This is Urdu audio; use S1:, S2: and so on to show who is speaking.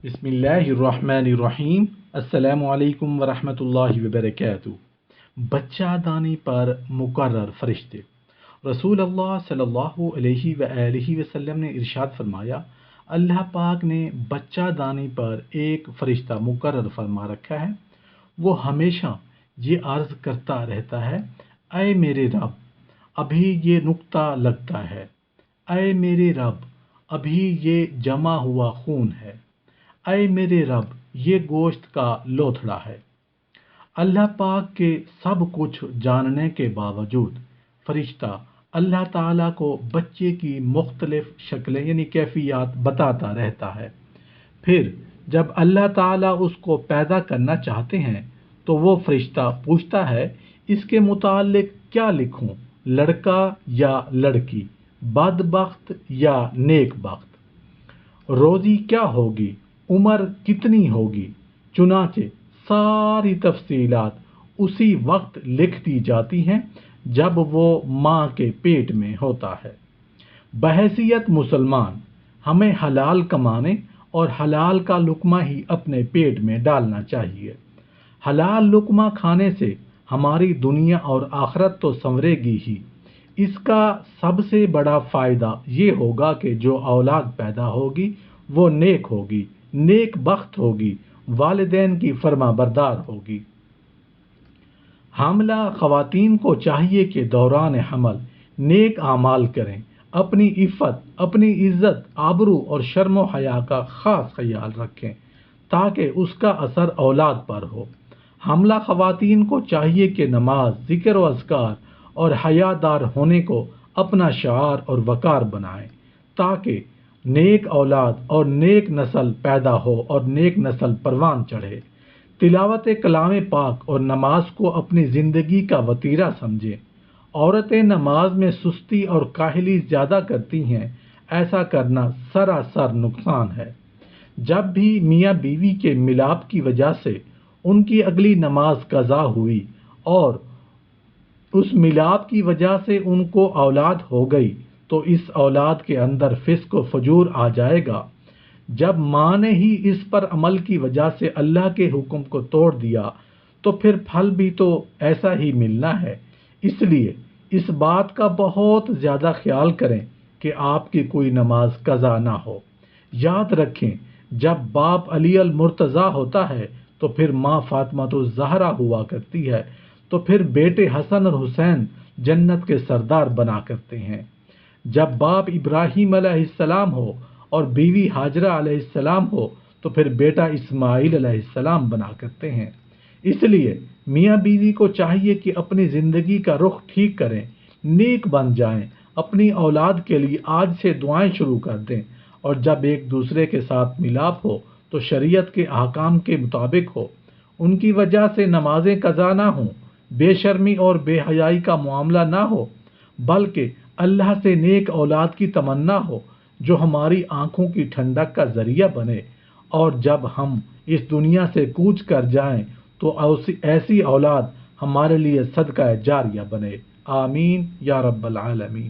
S1: بسم اللہ الرحمن الرحیم۔ السلام علیکم ورحمۃ اللہ وبرکاتہ۔ بچہ دانی پر مقرر فرشتے۔ رسول اللہ صلی اللہ علیہ وآلہ وسلم نے ارشاد فرمایا، اللہ پاک نے بچہ دانی پر ایک فرشتہ مقرر فرما رکھا ہے۔ وہ ہمیشہ یہ عرض کرتا رہتا ہے، اے میرے رب، ابھی یہ نقطہ لگتا ہے، اے میرے رب، ابھی یہ جمع ہوا خون ہے، اے میرے رب، یہ گوشت کا لوتھڑا ہے۔ اللہ پاک کے سب کچھ جاننے کے باوجود فرشتہ اللہ تعالیٰ کو بچے کی مختلف شکلیں یعنی کیفیات بتاتا رہتا ہے۔ پھر جب اللہ تعالیٰ اس کو پیدا کرنا چاہتے ہیں تو وہ فرشتہ پوچھتا ہے، اس کے متعلق کیا لکھوں، لڑکا یا لڑکی، بدبخت یا نیک بخت، روزی کیا ہوگی، عمر کتنی ہوگی۔ چنانچہ ساری تفصیلات اسی وقت لکھ دی جاتی ہیں جب وہ ماں کے پیٹ میں ہوتا ہے۔ بحیثیت مسلمان ہمیں حلال کمانے اور حلال کا لقمہ ہی اپنے پیٹ میں ڈالنا چاہیے۔ حلال لقمہ کھانے سے ہماری دنیا اور آخرت تو سنورے گی ہی، اس کا سب سے بڑا فائدہ یہ ہوگا کہ جو اولاد پیدا ہوگی وہ نیک ہوگی، نیک بخت ہوگی، والدین کی فرما بردار ہوگی۔ حاملہ خواتین کو چاہیے کہ دوران حمل نیک اعمال کریں، اپنی عفت، اپنی عزت، آبرو اور شرم و حیا کا خاص خیال رکھیں تاکہ اس کا اثر اولاد پر ہو۔ حاملہ خواتین کو چاہیے کہ نماز، ذکر و اذکار اور حیا دار ہونے کو اپنا شعار اور وقار بنائیں تاکہ نیک اولاد اور نیک نسل پیدا ہو اور نیک نسل پروان چڑھے۔ تلاوت کلام پاک اور نماز کو اپنی زندگی کا وتیرہ سمجھیں۔ عورتیں نماز میں سستی اور کاہلی زیادہ کرتی ہیں، ایسا کرنا سراسر نقصان ہے۔ جب بھی میاں بیوی کے ملاپ کی وجہ سے ان کی اگلی نماز قضا ہوئی اور اس ملاپ کی وجہ سے ان کو اولاد ہو گئی تو اس اولاد کے اندر فسق و فجور آ جائے گا۔ جب ماں نے ہی اس پر عمل کی وجہ سے اللہ کے حکم کو توڑ دیا تو پھر پھل بھی تو ایسا ہی ملنا ہے۔ اس لیے اس بات کا بہت زیادہ خیال کریں کہ آپ کی کوئی نماز قضا نہ ہو۔ یاد رکھیں، جب باپ علی المرتضیٰ ہوتا ہے تو پھر ماں فاطمہ الزہرا ہوا کرتی ہے، تو پھر بیٹے حسن اور حسین جنت کے سردار بنا کرتے ہیں۔ جب باپ ابراہیم علیہ السلام ہو اور بیوی ہاجرہ علیہ السلام ہو تو پھر بیٹا اسماعیل علیہ السلام بنا کرتے ہیں۔ اس لیے میاں بیوی کو چاہیے کہ اپنی زندگی کا رخ ٹھیک کریں، نیک بن جائیں، اپنی اولاد کے لیے آج سے دعائیں شروع کر دیں، اور جب ایک دوسرے کے ساتھ ملاپ ہو تو شریعت کے احکام کے مطابق ہو، ان کی وجہ سے نمازیں قضا نہ ہوں، بے شرمی اور بے حیائی کا معاملہ نہ ہو، بلکہ اللہ سے نیک اولاد کی تمنا ہو جو ہماری آنکھوں کی ٹھنڈک کا ذریعہ بنے، اور جب ہم اس دنیا سے کوچ کر جائیں تو ایسی اولاد ہمارے لیے صدقہ جاریہ بنے۔ آمین یا رب العالمین۔